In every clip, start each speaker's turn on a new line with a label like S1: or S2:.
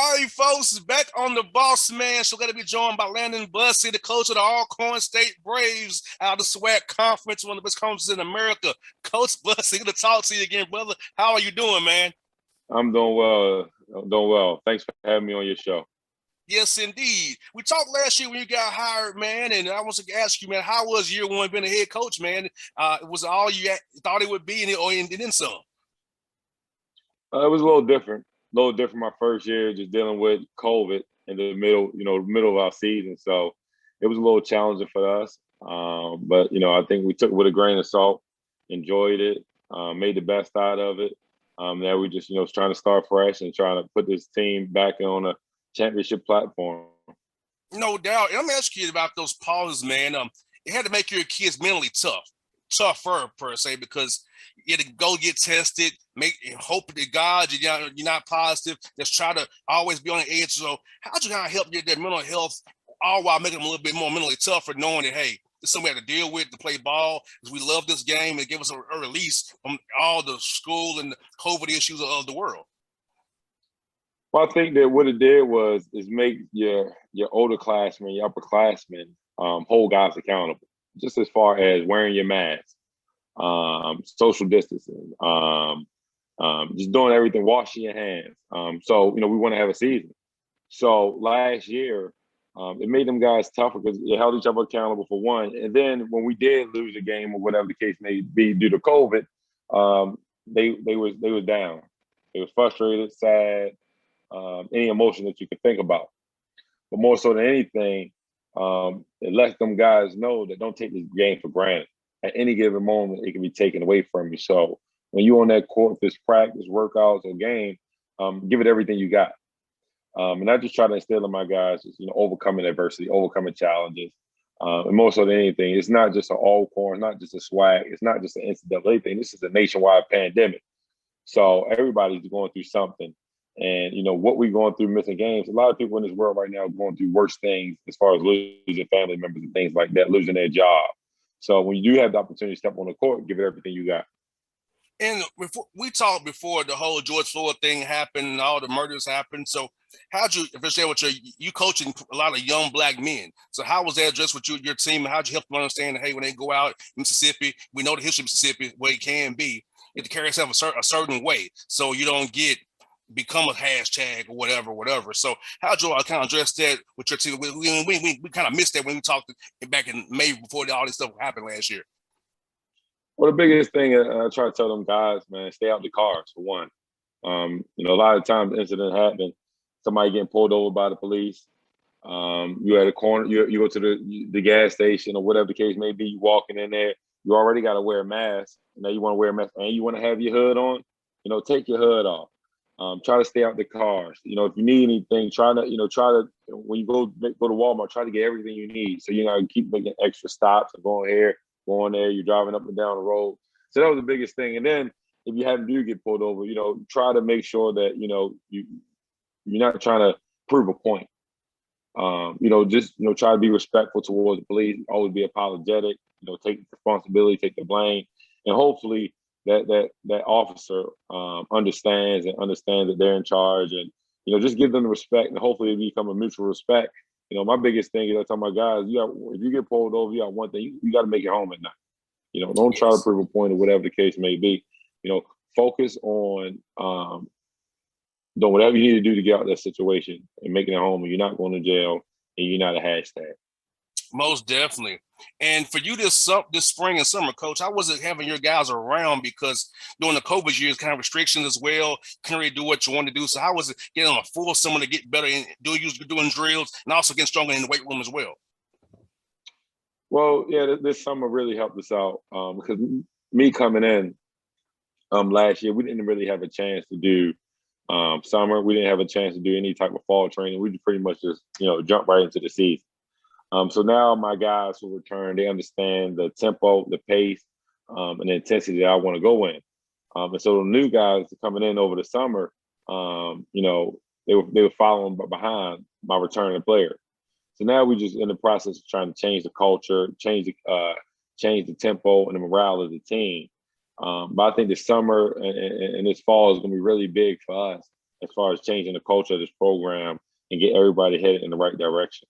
S1: All right, folks, back on the Bossman. So, we're going to be joined by Landon Bussie, the coach of the Alcorn State Braves out of the SWAC Conference, one of the best conferences in America. Coach Bussie, good to talk to you again, brother. How are you doing, man?
S2: I'm doing well. I'm doing well. Thanks for having me on your show.
S1: Yes, indeed. We talked last year when you got hired, man, and I want to ask you, man, how was year one being a head coach, man? Was it all you thought it would be, and then some?
S2: It was a little different. A little different my first year, just dealing with COVID in the middle of our season. So it was a little challenging for us. But I think we took it with a grain of salt, enjoyed it, made the best out of it. Now we just was trying to start fresh and trying to put this team back on a championship platform.
S1: No doubt. And I'm asking you about those pauses, man. It had to make your kids mentally tougher per se, because you had to go get tested, make hope to God you're not positive. Just try to always be on the edge. So how'd you kind of help their mental health, all while making them a little bit more mentally tougher, knowing that hey, this is something we have to deal with to play ball because we love this game and give us a release from all the school and the COVID issues of the world.
S2: Well, I think that what it did is make your older classmen, your upperclassmen, hold guys accountable, just as far as wearing your mask, social distancing, just doing everything, washing your hands. So we want to have a season. So last year, it made them guys tougher because they held each other accountable for one. And then when we did lose a game or whatever the case may be due to COVID, they was down. They was frustrated, sad, any emotion that you could think about. But more so than anything, it lets them guys know that don't take this game for granted. At any given moment, it can be taken away from you. So when you're on that court, this practice, workouts, or game, give it everything you got. And I just try to instill in my guys, overcoming adversity, overcoming challenges. And more so than anything, it's not just an Alcorn, it's not just a swag, it's not just an NCAA thing. This is a nationwide pandemic. So everybody's going through something. And what we're going through, missing games. A lot of people in this world right now are going through worse things as far as losing family members and things like that, losing their job. So when you do have the opportunity to step on the court, give it everything you got.
S1: And before, we talked before the whole George Floyd thing happened and all the murders happened. So how'd you, if share with you coaching a lot of young black men? So how was that addressed with your team? How'd you help them understand that, hey, when they go out in Mississippi, we know the history of Mississippi, where it can be, you have to carry yourself a certain way so you don't become a hashtag or whatever. So how'd you kind of address that with your team? We kind of missed that when we talked back in May before all this stuff happened last year.
S2: Well, the biggest thing I try to tell them guys, man, stay out the cars for one. A lot of times incident happen, somebody getting pulled over by the police. You at a corner, you go to the gas station or whatever the case may be. You walking in there, you already got to wear a mask. Now you want to wear a mask and you want to have your hood on. Take your hood off. Try to stay out the cars. If you need anything, try to when you go to Walmart, try to get everything you need. So you're not keep making extra stops and going here, going there. You're driving up and down the road. So that was the biggest thing. And then if you do get pulled over, try to make sure that you're not trying to prove a point. Just try to be respectful towards the police. Always be apologetic. Take responsibility, take the blame, and hopefully that officer understands that they're in charge, and just give them the respect, and hopefully it become a mutual respect. My biggest thing is I tell my guys, if you get pulled over, you got one thing, you got to make it home at night. Don't try to prove a point or whatever the case may be. Focus on doing whatever you need to do to get out of that situation and making it home, and you're not going to jail and you're not a hashtag.
S1: Most definitely. And for you this spring and summer, Coach, how was it having your guys around? Because during the COVID years, kind of restrictions as well, couldn't really do what you want to do. So how was it getting on a full summer to get better and doing drills and also getting stronger in the weight room as well?
S2: Well, yeah, this summer really helped us out because me coming in last year, we didn't really have a chance to do summer. We didn't have a chance to do any type of fall training. We pretty much just jump right into the season. So now my guys who return, they understand the tempo, the pace, and the intensity that I want to go in. And so the new guys coming in over the summer, they were following behind my returning players. So now we're just in the process of trying to change the culture, change the tempo and the morale of the team. But I think this summer and this fall is going to be really big for us as far as changing the culture of this program and get everybody headed in the right direction.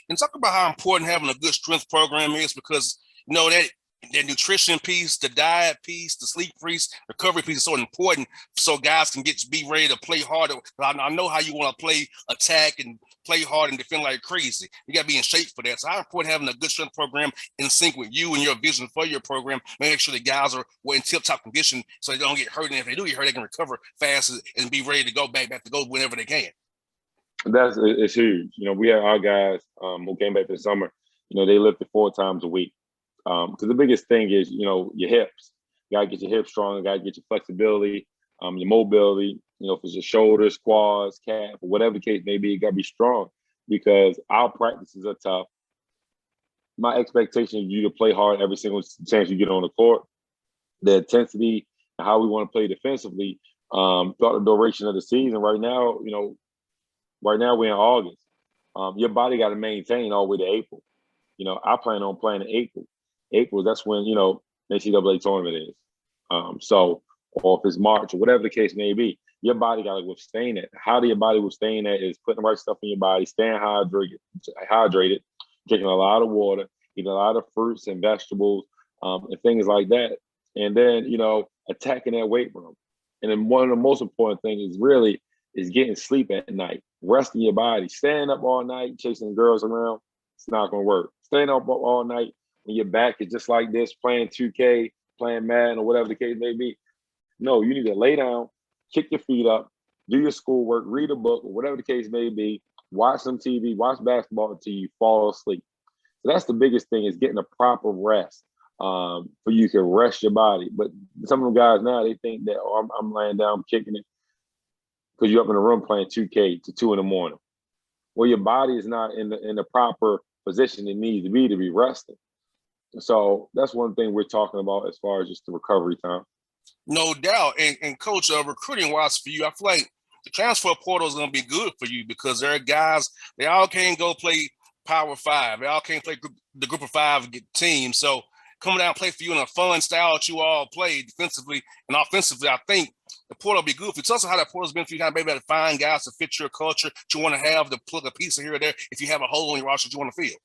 S1: And talk about how important having a good strength program is, because that nutrition piece, the diet piece, the sleep piece, recovery piece is so important, so guys can be ready to play harder. I know how you want to play attack and play hard and defend like crazy. You got to be in shape for that. So how important having a good strength program in sync with you and your vision for your program, make sure the guys are in tip-top condition so they don't get hurt. And if they do get hurt, they can recover fast and be ready to go back to go whenever they can.
S2: It's huge. We had our guys who came back this summer. They lifted 4 times a week. Because the biggest thing is, your hips. You gotta get your hips strong. You gotta get your flexibility, your mobility. If it's your shoulders, quads, calf, or whatever the case may be, you gotta be strong because our practices are tough. My expectation is you to play hard every single chance you get on the court. The intensity and how we want to play defensively throughout the duration of the season. Right now, we're in August. Your body got to maintain all the way to April. I plan on playing in April. April, that's when, NCAA tournament is. Or if it's March or whatever the case may be, your body got to withstand it. How do your body withstand that is putting the right stuff in your body, staying hydrated, drinking a lot of water, eating a lot of fruits and vegetables, and things like that. And then, attacking that weight room. And then one of the most important things is getting sleep at night, resting your body. Staying up all night, chasing girls around, it's not going to work. Staying up all night when your back is just like this, playing 2K, playing Madden, or whatever the case may be. No, you need to lay down, kick your feet up, do your schoolwork, read a book, or whatever the case may be, watch some TV, watch basketball until you fall asleep. So that's the biggest thing, is getting a proper rest for you to rest your body. But some of them guys now, they think that, I'm laying down, I'm kicking it, because you're up in the room playing 2K to 2 in the morning. Well, your body is not in the proper position it needs to be resting. So that's one thing we're talking about as far as just the recovery time.
S1: No doubt. And Coach, recruiting wise for you, I feel like the transfer portal is going to be good for you because there are guys, they all can't go play Power 5. They all can't play the Group of 5 team. So coming down and play for you in a fun style that you all play defensively and offensively, I think the portal will be good for you. Tell us how that portal's been for you, kind of maybe to find guys to fit your culture, that you want to have to plug a piece of here or there if you have a hole in your roster that you want to fill.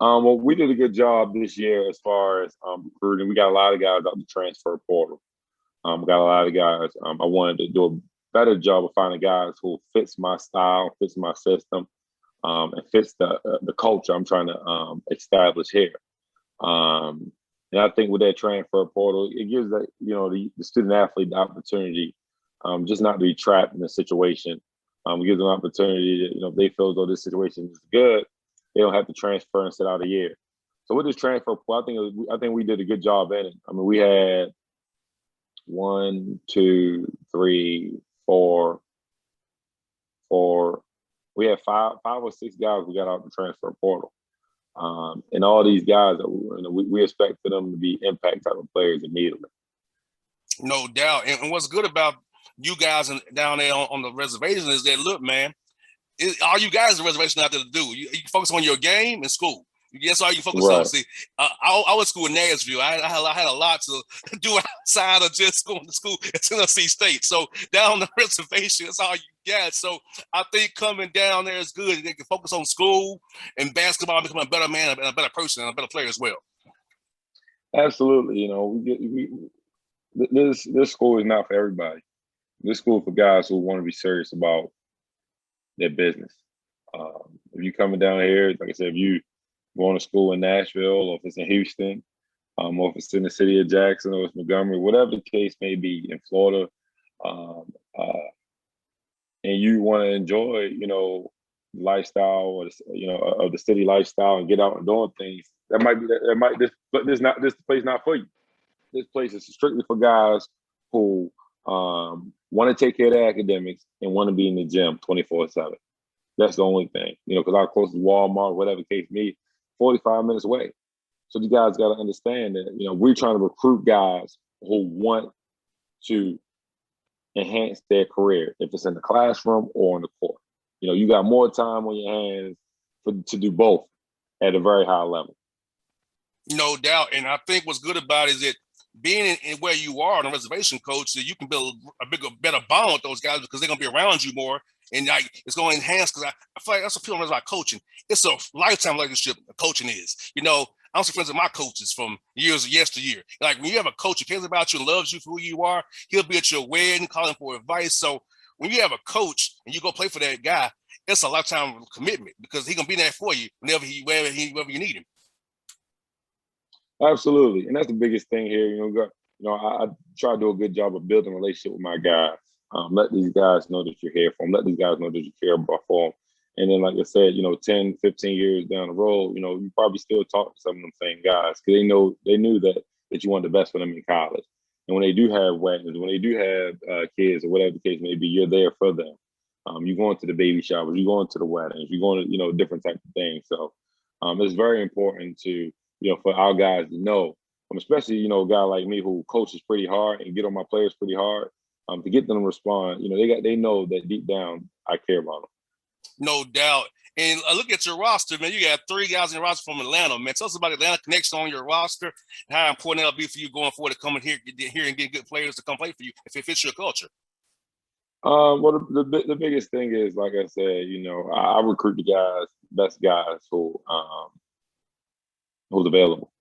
S2: Well, we did a good job this year as far as recruiting. We got a lot of guys out the transfer portal. We got a lot of guys. I wanted to do a better job of finding guys who fits my style, fits my system, and fits the culture I'm trying to establish here. And I think with that transfer portal, it gives the student athlete the opportunity just not to be trapped in a situation. It gives them an opportunity to, if they feel as though this situation is good, they don't have to transfer and sit out a year. So with this transfer portal, I think we did a good job in it. I mean, we had 1, 2, 3, 4. We had five or six guys we got out the transfer portal. And all these guys, we expect for them to be impact type of players immediately.
S1: No doubt. And what's good about you guys down there on the reservation is that, look, man, all you guys in the reservation out there to do. You focus on your game and school. That's all you focus on. See, I went to school in Nashville. I had a lot to do outside of just going to school at Tennessee State. So down on the reservation, that's all you got. So I think coming down there is good. They can focus on school and basketball and become a better man and a better person and a better player as well.
S2: Absolutely. This school is not for everybody. This school for guys who want to be serious about their business. If you're coming down here, like I said, if you going to school in Nashville, or if it's in Houston, or if it's in the city of Jackson, or it's Montgomery, whatever the case may be, in Florida, and you want to enjoy, lifestyle, or of the city lifestyle, and get out and doing things, this place not for you. This place is strictly for guys who want to take care of their academics and want to be in the gym 24/7. That's the only thing, because our closest Walmart, whatever case may be, 45 minutes away. So you guys got to understand that, we're trying to recruit guys who want to enhance their career, if it's in the classroom or on the court. You got more time on your hands to do both at a very high level.
S1: No doubt. And I think what's good about it is that being in where you are on a reservation, coach, that you can build a better bond with those guys because they're gonna be around you more, and like it's going to enhance. Because I feel like that's a feeling about coaching. It's a lifetime relationship. Coaching is, I'm so friends with my coaches from years of yesteryear. Like when you have a coach who cares about you and loves you for who you are, he'll be at your wedding calling for advice. So when you have a coach and you go play for that guy, it's a lifetime commitment because he's gonna be there for you whenever you need him.
S2: Absolutely, and that's the biggest thing here. I try to do a good job of building a relationship with my guys. Let these guys know that you're here for them. Let these guys know that you care about for them. And then, like I said, 10, 15 years down the road, you probably still talk to some of them same guys because they knew that you want the best for them in college. And when they do have weddings, when they do have kids or whatever the case may be, you're there for them. You're going to the baby showers, you're going to the weddings, you're going to, different types of things. So it's very important to, for our guys to know, especially, a guy like me who coaches pretty hard and get on my players pretty hard, to get them to respond, they know that deep down I care about them.
S1: No doubt. And look at your roster, man. You got 3 guys in your roster from Atlanta, man. Tell us about Atlanta connection on your roster and how important that'll be for you going forward to come in here and get good players to come play for you if it fits your culture.
S2: Well, the biggest thing is, like I said, I recruit the best guys who's available.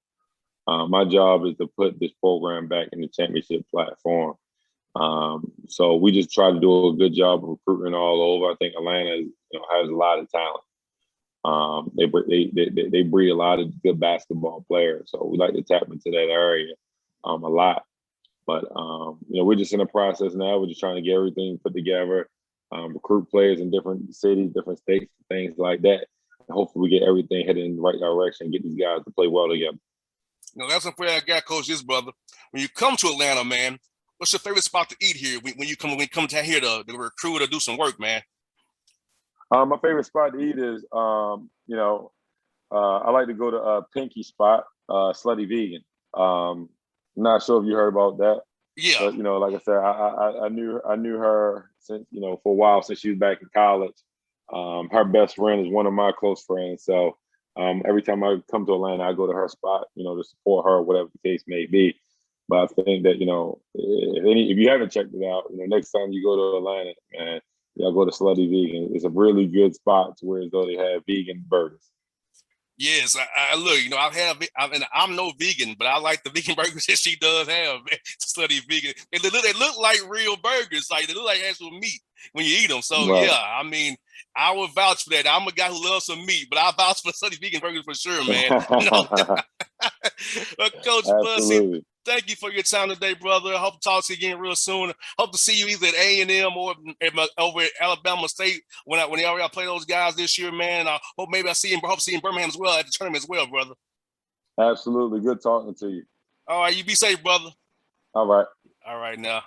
S2: My job is to put this program back in the championship platform. So we just try to do a good job of recruiting all over. I think Atlanta, has a lot of talent. They breed a lot of good basketball players. So we like to tap into that area a lot. But we're just in the process now. We're just trying to get everything put together, recruit players in different cities, different states, things like that. And hopefully we get everything headed in the right direction and get these guys to play well together.
S1: That's a prayer I got, Coach. This brother. When you come to Atlanta, man, what's your favorite spot to eat here when you come down here to recruit or do some work, man?
S2: My favorite spot to eat is, I like to go to Pinky Spot, Slutty Vegan. I'm not sure if you heard about that.
S1: Yeah.
S2: But like I said, I knew her since for a while, since she was back in college. Her best friend is one of my close friends, so every time I come to Atlanta, I go to her spot, to support her, whatever the case may be. But I think that if you haven't checked it out, next time you go to Atlanta, man, y'all go to Slutty Vegan. It's a really good spot to where as though they have vegan burgers.
S1: Yes, I look. I'm no vegan, but I like the vegan burgers that she does have. Man. Slutty Vegan. They look like real burgers. Like they look like actual meat when you eat them. So
S2: right.
S1: Yeah, I would vouch for that. I'm a guy who loves some meat, but I vouch for Slutty Vegan burgers for sure, man. Coach Bussie, thank you for your time today, brother. I hope to talk to you again real soon. Hope to see you either at A&M or over at Alabama State when I play those guys this year, man. I hope maybe I see him. I hope to see him in Birmingham as well at the tournament as well, brother.
S2: Absolutely. Good talking to you.
S1: All right, you be safe, brother.
S2: All right.
S1: All right now.